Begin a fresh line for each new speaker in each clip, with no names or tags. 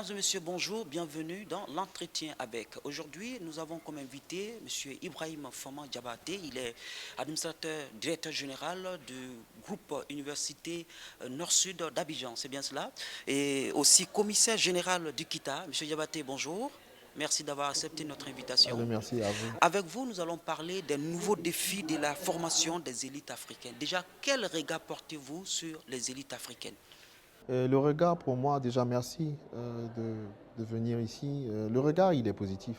Mesdames et messieurs, bonjour, bienvenue dans l'entretien avec. Aujourd'hui, nous avons comme invité M. Ibrahim Fama Diabaté. Il est administrateur, directeur général du groupe Université Nord-Sud d'Abidjan, c'est bien cela. Et aussi commissaire général du KITA. M. Diabaté, bonjour. Merci d'avoir accepté notre
Allez,
invitation.
merci à vous.
Avec vous, nous allons parler des nouveaux défis de la formation des élites africaines. Déjà, quel regard portez-vous sur les élites africaines?
Le regard, pour moi, déjà, merci de venir ici. Le regard, il est positif.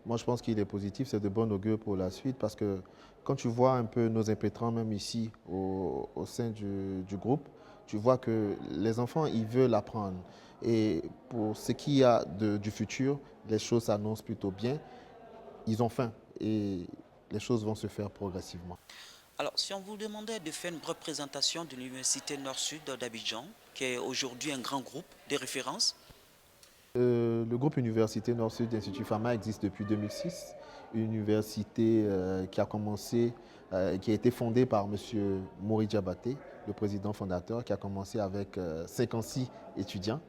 Moi, je pense qu'il est positif, c'est de bon augure pour la suite parce que quand tu vois un peu nos impétrants, même ici, au sein du groupe, tu vois que les enfants, ils veulent apprendre. Et pour ce qui y a du futur, les choses s'annoncent plutôt bien. Ils ont faim et les choses vont se faire progressivement.
Alors, si on vous demandait de faire une représentation de l'Université Nord-Sud d'Abidjan, qui est aujourd'hui un grand groupe de référence.
Le groupe Université Nord-Sud d'Institut Pharma existe depuis 2006. Une université qui a commencé, qui a été fondée par M. Mori Diabaté, le président fondateur, qui a commencé avec 56 étudiants.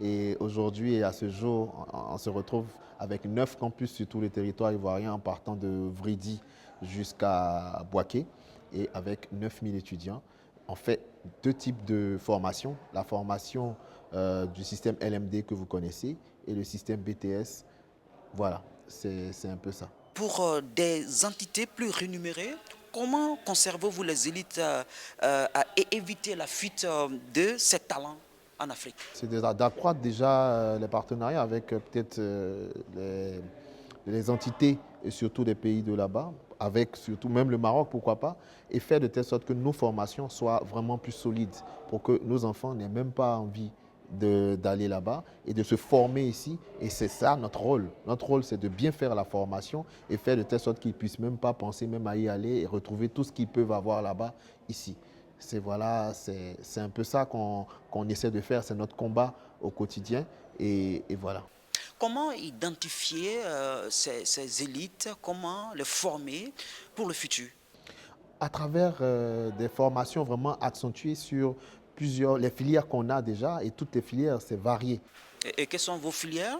Et aujourd'hui, et à ce jour, on se retrouve avec 9 campus sur tout le territoire ivoirien, en partant de Vridi jusqu'à Boaké, et avec 9000 étudiants. On fait deux types de formation. La formation du système LMD que vous connaissez et le système BTS. Voilà, c'est un peu ça.
Pour des entités plus rémunérées, comment conservez-vous les élites et éviter la fuite de ces talents en Afrique?
C'est d'accroître déjà les partenariats avec peut-être les entités et surtout les pays de là-bas, avec surtout même le Maroc, pourquoi pas, et faire de telle sorte que nos formations soient vraiment plus solides pour que nos enfants n'aient même pas envie d'aller là-bas et de se former ici. Et c'est ça notre rôle. Notre rôle, c'est de bien faire la formation et faire de telle sorte qu'ils ne puissent même pas penser même à y aller et retrouver tout ce qu'ils peuvent avoir là-bas ici. C'est voilà, c'est un peu ça qu'on essaie de faire, c'est notre combat au quotidien et voilà.
Comment identifier ces élites, comment les former pour le futur?
À travers des formations vraiment accentuées sur plusieurs, les filières qu'on a déjà et toutes les filières, c'est varié.
Et quelles sont vos filières?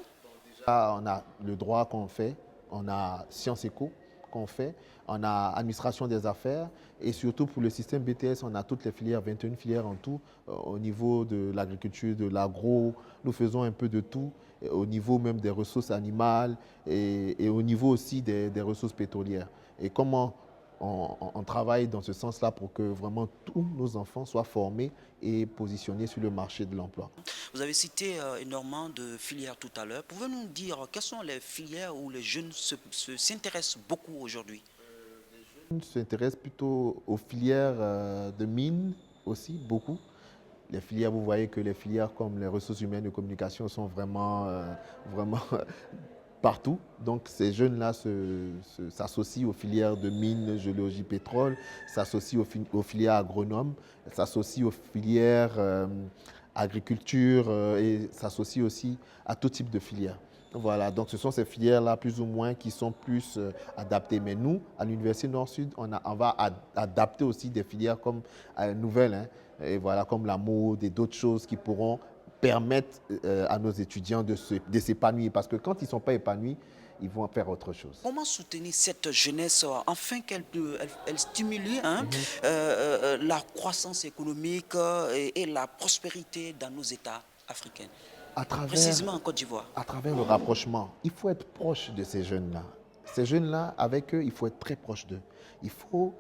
Là, on a le droit qu'on fait, on a sciences éco qu'on fait, on a administration des affaires et surtout pour le système BTS, on a toutes les filières, 21 filières en tout, au niveau de l'agriculture, de l'agro, nous faisons un peu de tout, au niveau même des ressources animales et au niveau aussi des ressources pétrolières. Et comment on travaille dans ce sens-là pour que vraiment tous nos enfants soient formés et positionnés sur le marché de l'emploi.
Vous avez cité énormément de filières tout à l'heure. Pouvez-vous nous dire quelles sont les filières où les jeunes s'intéressent beaucoup aujourd'hui?
On s'intéresse plutôt aux filières de mines aussi, beaucoup. Les filières, vous voyez que les filières comme les ressources humaines et communication sont vraiment partout. Donc ces jeunes-là s'associent aux filières de mines, géologie, pétrole, s'associent aux filières agronomes, s'associent aux filières agriculture et s'associent aussi à tout type de filières. Voilà, donc ce sont ces filières-là plus ou moins qui sont plus adaptées. Mais nous, à l'Université Nord-Sud, on va adapter aussi des filières comme nouvelles, hein, et voilà, comme la mode et d'autres choses qui pourront permettre à nos étudiants de s'épanouir. Parce que quand ils ne sont pas épanouis, ils vont faire autre chose.
Comment soutenir cette jeunesse afin qu'elle stimule hein, la croissance économique et la prospérité dans nos États africains,
À travers,
précisément en Côte d'Ivoire?
à travers le rapprochement, il faut être proche de ces jeunes-là. Ces jeunes-là, avec eux, il faut être très proche d'eux. Il faut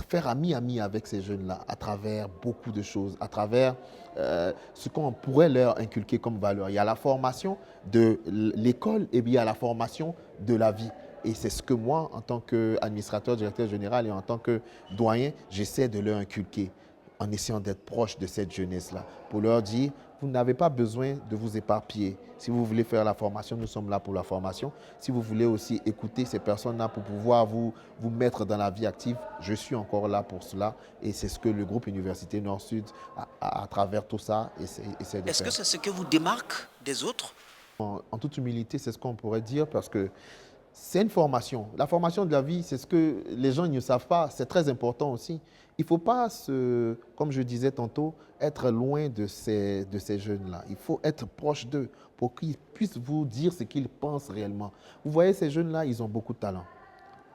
faire ami avec ces jeunes-là à travers beaucoup de choses, à travers ce qu'on pourrait leur inculquer comme valeur. Il y a la formation de l'école et puis il y a la formation de la vie. Et c'est ce que moi, en tant qu'administrateur, directeur général et en tant que doyen, j'essaie de leur inculquer en essayant d'être proche de cette jeunesse-là pour leur dire, vous n'avez pas besoin de vous éparpiller. Si vous voulez faire la formation, nous sommes là pour la formation. Si vous voulez aussi écouter ces personnes-là pour pouvoir vous mettre dans la vie active, je suis encore là pour cela. Et c'est ce que le groupe Université Nord-Sud, à travers tout ça, essaie de
Est-ce que
faire.
c'est ce que vous démarque des autres?
En toute humilité, c'est ce qu'on pourrait dire parce que C'est une formation. La formation de la vie, c'est ce que les gens ne savent pas. C'est très important aussi. Il ne faut pas, comme je disais tantôt, être loin de ces jeunes-là. Il faut être proche d'eux pour qu'ils puissent vous dire ce qu'ils pensent réellement. Vous voyez, ces jeunes-là, ils ont beaucoup de talent.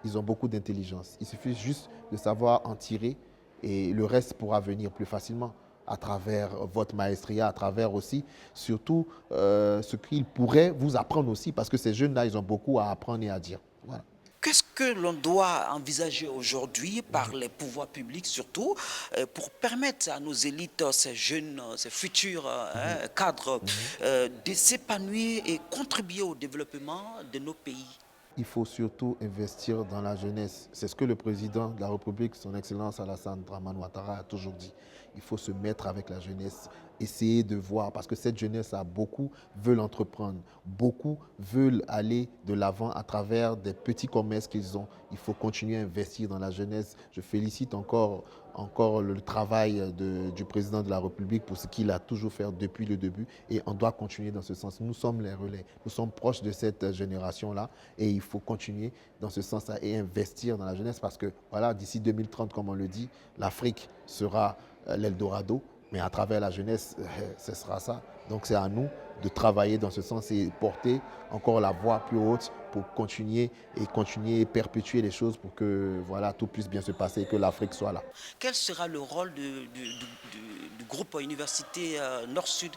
Ils ont beaucoup d'intelligence. Il suffit juste de savoir en tirer et le reste pourra venir plus facilement à travers votre maestria, à travers aussi, surtout, ce qu'ils pourraient vous apprendre aussi, parce que ces jeunes-là, ils ont beaucoup à apprendre et à dire. Voilà.
Qu'est-ce que l'on doit envisager aujourd'hui par les pouvoirs publics surtout pour permettre à nos élites, ces jeunes, ces futurs cadres de s'épanouir et contribuer au développement de nos pays?
Il faut surtout investir dans la jeunesse. C'est ce que le président de la République, son Excellence Alassane Dramane Ouattara, a toujours dit. Il faut se mettre avec la jeunesse, essayer de voir, parce que cette jeunesse, beaucoup veulent entreprendre, beaucoup veulent aller de l'avant à travers des petits commerces qu'ils ont. Il faut continuer à investir dans la jeunesse. Je félicite encore le travail du président de la République pour ce qu'il a toujours fait depuis le début et on doit continuer dans ce sens. Nous sommes les relais, nous sommes proches de cette génération-là et il faut continuer dans ce sens-là et investir dans la jeunesse parce que voilà, d'ici 2030, comme on le dit, l'Afrique sera l'Eldorado, mais à travers la jeunesse, ce sera ça. Donc c'est à nous de travailler dans ce sens et porter encore la voix plus haute pour continuer et perpétuer les choses pour que voilà, tout puisse bien se passer et que l'Afrique soit là.
Quel sera le rôle du groupe Université Nord-Sud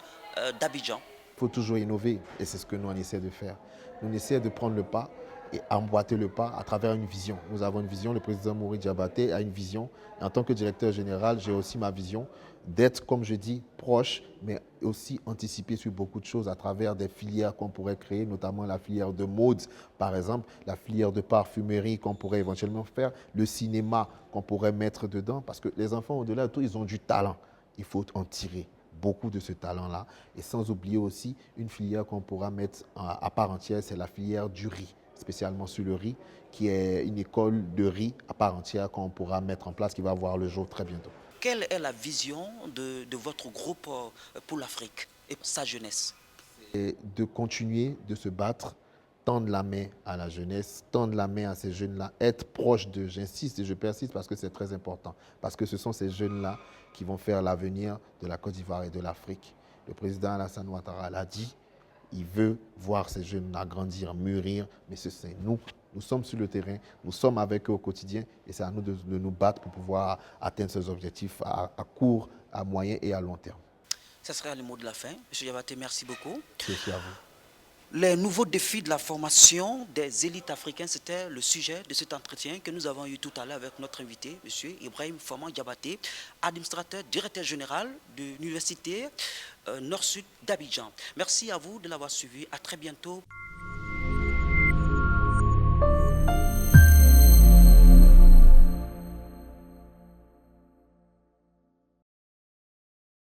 d'Abidjan?
Il faut toujours innover et c'est ce que nous on essaie de faire. Nous on essaie de prendre le pas et emboîter le pas à travers une vision. Nous avons une vision, le président Mouri Diabaté a une vision. Et en tant que directeur général, j'ai aussi ma vision d'être, comme je dis, proche, mais aussi anticiper sur beaucoup de choses à travers des filières qu'on pourrait créer, notamment la filière de mode, par exemple, la filière de parfumerie qu'on pourrait éventuellement faire, le cinéma qu'on pourrait mettre dedans, parce que les enfants, au-delà de tout, ils ont du talent. Il faut en tirer beaucoup de ce talent-là. Et sans oublier aussi une filière qu'on pourra mettre à part entière, c'est la filière du riz, spécialement sur le riz, qui est une école de riz à part entière qu'on pourra mettre en place, qui va voir le jour très bientôt.
Quelle est la vision de votre groupe pour l'Afrique et pour sa jeunesse?
Et de continuer de se battre, tendre la main à la jeunesse, tendre la main à ces jeunes-là, être proche d'eux. J'insiste et je persiste parce que c'est très important. Parce que ce sont ces jeunes-là qui vont faire l'avenir de la Côte d'Ivoire et de l'Afrique. Le président Alassane Ouattara l'a dit, il veut voir ces jeunes-là grandir, mûrir, mais c'est nous. Nous sommes sur le terrain, nous sommes avec eux au quotidien et c'est à nous de nous battre pour pouvoir atteindre ces objectifs à court, à moyen et à long terme.
Ce sera le mot de la fin. Monsieur Diabaté, merci beaucoup.
Merci à vous.
Les nouveaux défis de la formation des élites africaines, c'était le sujet de cet entretien que nous avons eu tout à l'heure avec notre invité, M. Ibrahim Foman Diabaté, administrateur, directeur général de l'Université Nord-Sud d'Abidjan. Merci à vous de l'avoir suivi. À très bientôt.